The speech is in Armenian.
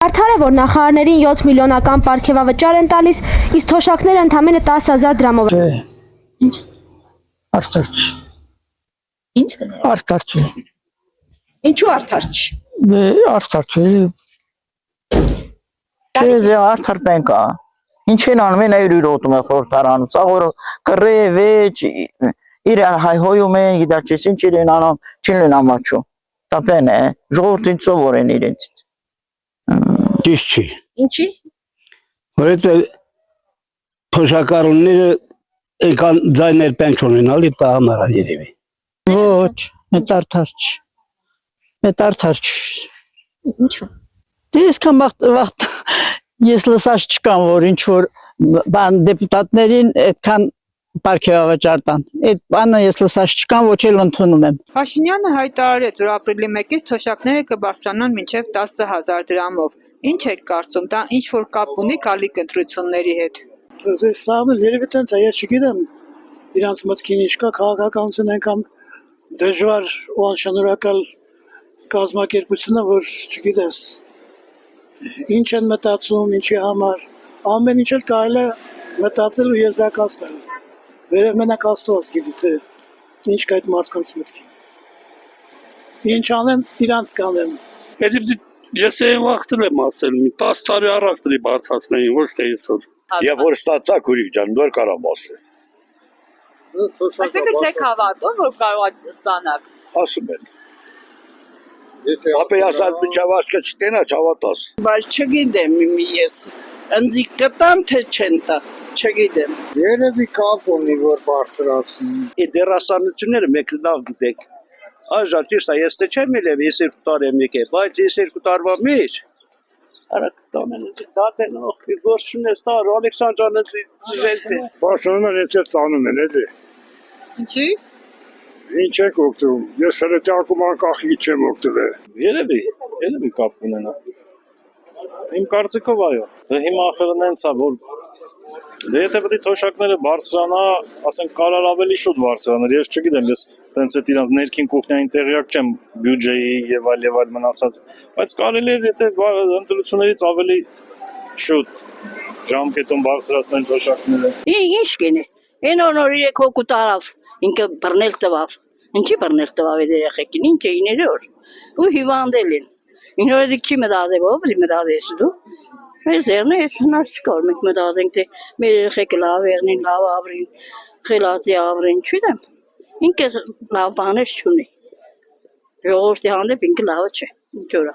Արդար է, որ նախարարներին 7 միլիոնական պարգևավճար են տալիս, իսկ թոշակները ընդամենը 10,000 դրամով։ Ինչ։ Արդար չի։ Ինչ։ Արդար չի։ Ինչու արդար չի։ Արդար չի։ Չէ, արդար բանկա։ Ինչ են անում են այր ուրոտում է խորհրդարանում, սա որ կռե վեճ իր հայհոյում են, գիտակցես ինչ իրեն անում, չեն ամաչու։ Դա բան է, ժողովրդին սովոր են իրենցից։ Ճիշտ չի։ Ինչի։ Որովհետև թոշակառուները եկան ձայներ պենք ունենալ, դա համար է երևի։ Ոչ, այդ արդար չի։ Այդ արդար չի։ Ինչու։ Դե այսքան վաղ ես լսած չկամ, որ ինչ որ բան դեպուտատներին այդքան պարգևավճար տան։ Այդ բանը ես լսած չկամ, ոչ էլ ընդունում եմ։ Փաշինյանը հայտարարեց, որ ապրիլի 1-ից թոշակները կբարձրանան մինչև 10,000 դրամով։ Ինչ եք կարծում, դա ինչ որ կապ ունի գալիք ընտրությունների հետ։ Սա երևի տենց է, ես չգիտեմ իրանց մտքին ինչ կա, քաղաքականություն այնքան դժվար ու անշնորհակալ կազմակերպությունը, որ չգիտես ինչ են մտածում, ինչի համար, ամեն ինչ էլ կարելի է մտածել ու եզրակացնել։ Վերև մենակ Աստված գիտի, թե ինչ կա այդ մարդկանց մտքին։ Ինչ անեն, իրանց կանեն։ Ես վախտել եմ ասել, 10 տարի առաջ պետք է բարձրացնեին, ոչ թե այսօր։ Եվ որ ստացակ ուրիշ ջան, դուր կարամ ասել։ Այսինքն չեք հավատում, որ կարող եք ստանալ։ Ասում են։ Ապե ասած մինչև ասկը չտենա, չավատաս։ Բայց չգիտեմ ես, ընձիկ կտամ, թե չեն տա, չգիտեմ։ Երևի կապ ունի, որ բարձրացնի։ Այդ դերասանությունները մեկ լավ գիտեք։ Այժմ ճիշտ է, ես թե չեմ ելև, ես 2 տարի եմ եկել, բայց ես 2 տարվա մեջ արագ տանեն դատեն, գործում է ստար, Ալեքսանդրանը ժելցի։ Պաշտոնը ներքև ծանում են, էլի։ Ինչի։ Ինչ եք օգտվում, ես հրետյակում անկախի չեմ օգտվել։ Երևի կապ ունենա։ Իմ կարծիքով այո, դե հիմա ախր նենց է, որ դե եթե պետք է թոշակները բարձրանա, ասենք կարար ավելի շուտ բարձրանալ, ես չգիտեմ, ես տենց այդ իրանց ներքին կուխնյային տեղյակ չեմ բյուջեի եւ այլ մնացած, բայց կարելի է եթե ընտրություններից ավելի շուտ ժամկետում բարձրացնել թոշակները։ Ինչ կինի, այն օր 3 հոգու տարավ, ինքը բռնել տվավ, ինչի բռնել տվավ այդ երեխեքին, ինչ է 9 օր, ու հիվանդել են, 9 օր չի մտածել, ով մտածես դու, այս երնը ես հնաց չկար, մենք մտածենք, թե մեր երեխեքը լավ եղնին, լավ ապրին, խելացի ապրին, չգիտեմ, ինքը լավ բաներ չունի, ժողովրդի հանդեպ ինքը լավը չէ, ինչ օր